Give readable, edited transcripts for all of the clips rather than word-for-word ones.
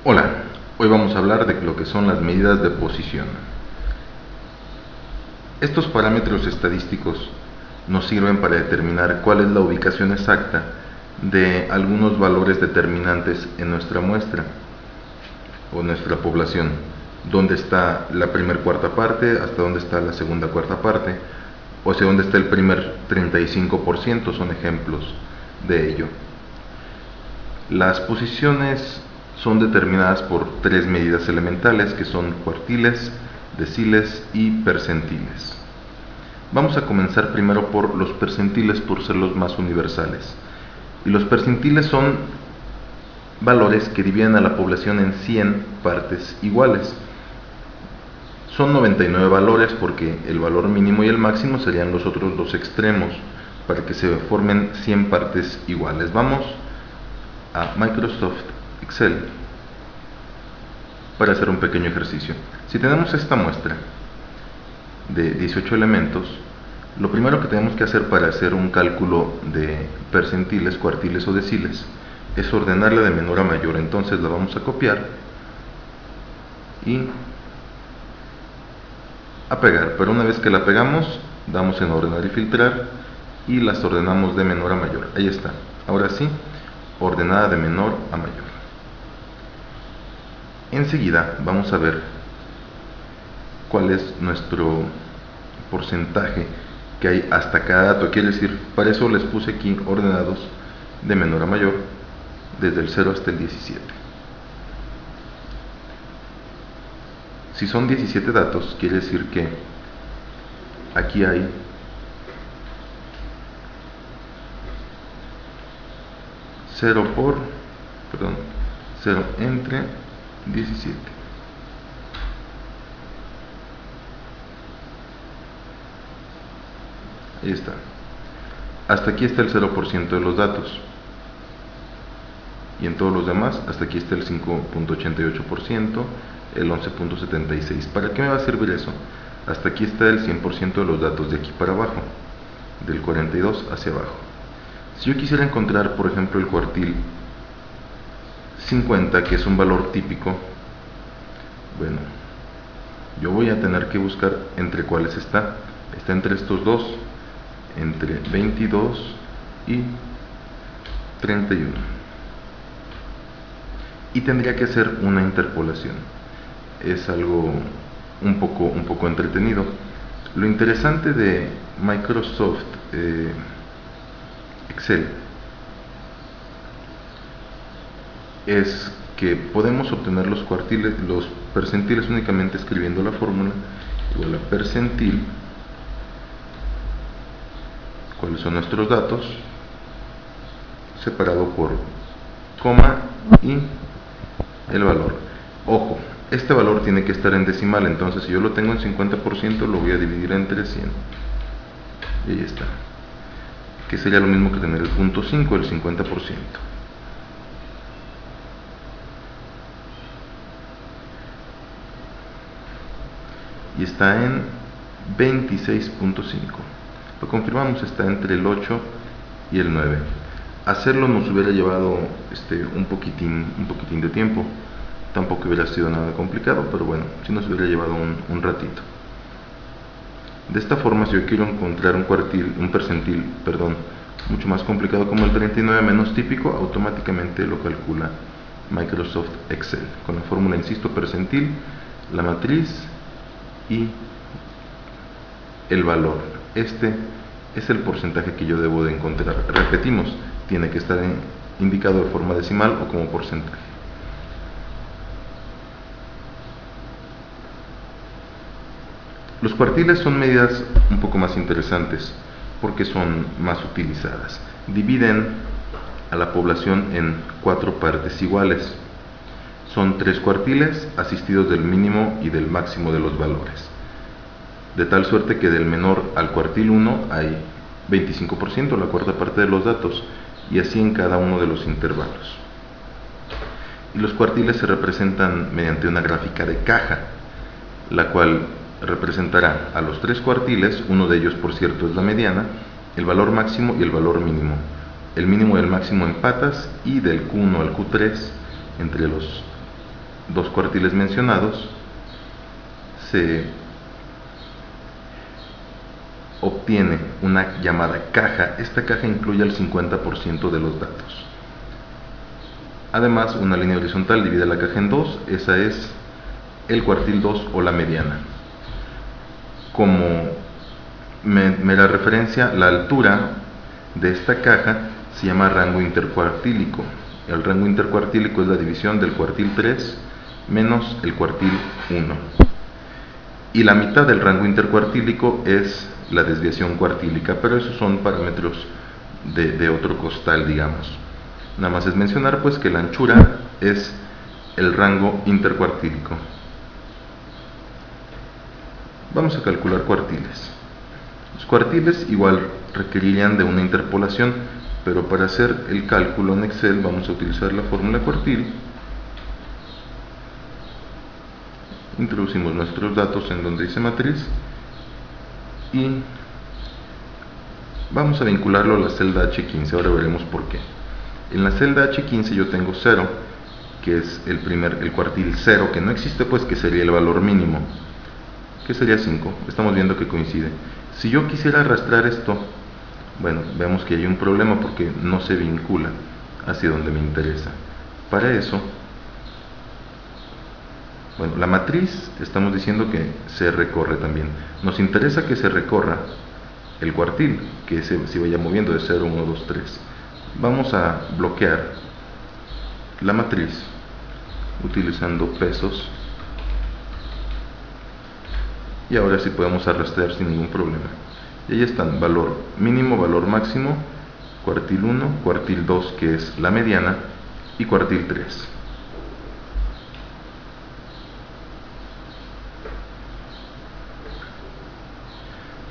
Hola, hoy vamos a hablar de lo que son las medidas de posición. Estos parámetros estadísticos nos sirven para determinar cuál es la ubicación exacta de algunos valores determinantes en nuestra muestra o nuestra población. Dónde está la primera cuarta parte, hasta dónde está la segunda cuarta parte, o sea, dónde está el primer 35%, son ejemplos de ello. Las posiciones son determinadas por tres medidas elementales que son cuartiles, deciles y percentiles. Vamos a comenzar primero por los percentiles por ser los más universales. Y los percentiles son valores que dividen a la población en 100 partes iguales. Son 99 valores porque el valor mínimo y el máximo serían los otros dos extremos para que se formen 100 partes iguales. Vamos a Microsoft Excel para hacer un pequeño ejercicio. Si tenemos esta muestra de 18 elementos, lo primero que tenemos que hacer para hacer un cálculo de percentiles, cuartiles o deciles es ordenarla de menor a mayor. Entonces la vamos a copiar y a pegar, pero una vez que la pegamos damos en ordenar y filtrar y las ordenamos de menor a mayor. Ahí está. Ahora sí, ordenada de menor a mayor. Enseguida vamos a ver cuál es nuestro porcentaje que hay hasta cada dato. Quiere decir, para eso les puse aquí ordenados de menor a mayor desde el 0 hasta el 17. Si son 17 datos, quiere decir que aquí hay 0 entre 17. Ahí está. Hasta aquí está el 0% de los datos. Y en todos los demás, hasta aquí está el 5.88%, el 11.76%. ¿Para qué me va a servir eso? Hasta aquí está el 100% de los datos de aquí para abajo, del 42 hacia abajo. Si yo quisiera encontrar, por ejemplo, el cuartil 50, que es un valor típico, bueno, yo voy a tener que buscar entre cuáles está. Está entre estos dos, entre 22 y 31. Y tendría que hacer una interpolación. Es algo un poco entretenido. Lo interesante de Microsoft Excel es que podemos obtener los cuartiles, los percentiles únicamente escribiendo la fórmula igual a percentil, cuáles son nuestros datos, separado por coma y el valor. Ojo, este valor tiene que estar en decimal, entonces si yo lo tengo en 50% lo voy a dividir entre 100 y ahí está, que sería lo mismo que tener el punto 5, el 50%. Y está en 26.5. Lo confirmamos, está entre el 8 y el 9. Hacerlo nos hubiera llevado un poquitín de tiempo. Tampoco hubiera sido nada complicado, pero bueno, sí nos hubiera llevado un ratito. De esta forma, si yo quiero encontrar un percentil, mucho más complicado como el 39 menos típico, automáticamente lo calcula Microsoft Excel. Con la fórmula, insisto, percentil, la matriz y el valor. Este es el porcentaje que yo debo de encontrar. Repetimos, tiene que estar indicado de forma decimal o como porcentaje. Los cuartiles son medidas un poco más interesantes porque son más utilizadas. Dividen a la población en 4 partes iguales. Son 3 cuartiles asistidos del mínimo y del máximo de los valores. De tal suerte que del menor al cuartil 1 hay 25%, la cuarta parte de los datos, y así en cada uno de los intervalos. Y los cuartiles se representan mediante una gráfica de caja, la cual representará a los 3 cuartiles, uno de ellos por cierto es la mediana, el valor máximo y el valor mínimo. El mínimo y el máximo en patas, y del Q1 al Q3 entre los dos cuartiles mencionados, se obtiene una llamada caja. Esta caja incluye el 50% de los datos. Además, una línea horizontal divide la caja en dos. Esa es el cuartil 2 o la mediana. Como mera referencia, la altura de esta caja se llama rango intercuartílico. El rango intercuartílico es la división del cuartil 3 menos el cuartil 1. Y la mitad del rango intercuartílico es la desviación cuartílica, pero esos son parámetros de otro costal, digamos. Nada más es mencionar pues que la anchura es el rango intercuartílico. Vamos a calcular cuartiles. Los cuartiles igual requerirían de una interpolación, pero para hacer el cálculo en Excel vamos a utilizar la fórmula cuartil. Introducimos nuestros datos en donde dice matriz y vamos a vincularlo a la celda H15. Ahora veremos por qué. En la celda H15 yo tengo 0, que es el cuartil 0, que no existe, pues que sería el valor mínimo, que sería 5. Estamos viendo que coincide. Si yo quisiera arrastrar esto, bueno, vemos que hay un problema porque no se vincula hacia donde me interesa. Para eso, bueno, la matriz estamos diciendo que se recorre también. Nos interesa que se recorra el cuartil, que se vaya moviendo de 0, 1, 2, 3. Vamos a bloquear la matriz utilizando pesos. Y ahora sí podemos arrastrar sin ningún problema. Y ahí están, valor mínimo, valor máximo, cuartil 1, cuartil 2 que es la mediana y cuartil 3.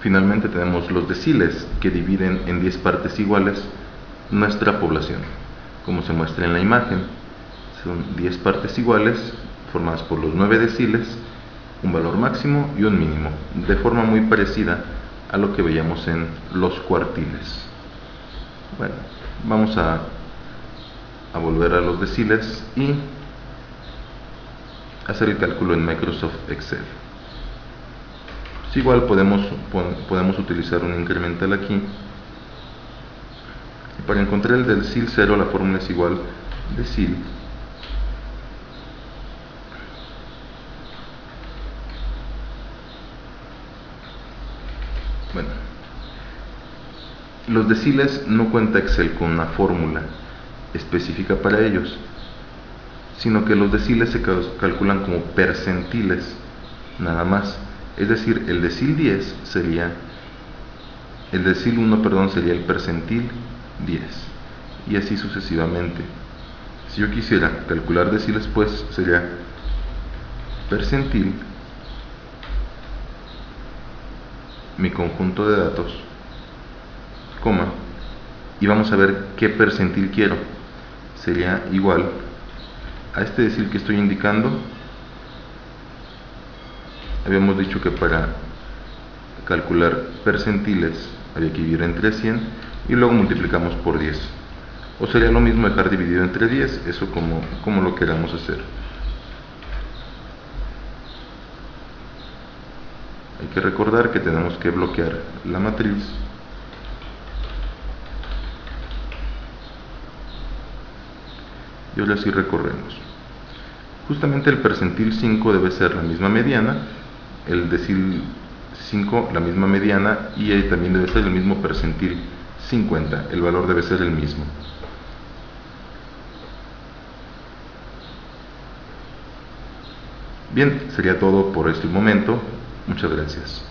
Finalmente tenemos los deciles, que dividen en 10 partes iguales nuestra población, como se muestra en la imagen. Son 10 partes iguales formadas por los 9 deciles, un valor máximo y un mínimo, de forma muy parecida a lo que veíamos en los cuartiles. Bueno, vamos a volver a los deciles y hacer el cálculo en Microsoft Excel. Pues igual podemos utilizar un incremental aquí. Y para encontrar el decil 0, la fórmula es igual decil Bueno, los deciles no cuenta Excel con una fórmula específica para ellos, sino que los deciles se calculan como percentiles, nada más. Es decir, el decil 10 sería, el decil 1, perdón, sería el percentil 10, y así sucesivamente. Si yo quisiera calcular deciles, pues sería percentil, mi conjunto de datos, coma, y vamos a ver qué percentil quiero. Sería igual a este decil que estoy indicando. Habíamos dicho que para calcular percentiles había que dividir entre 100 y luego multiplicamos por 10. O sería lo mismo dejar dividido entre 10, eso como lo queramos hacer. Hay que recordar que tenemos que bloquear la matriz y ahora sí recorremos. Justamente el percentil 5 debe ser la misma mediana, el decil 5 la misma mediana, y ahí también debe ser el mismo percentil 50, el valor debe ser el mismo. Bien, sería todo por este momento. Muchas gracias.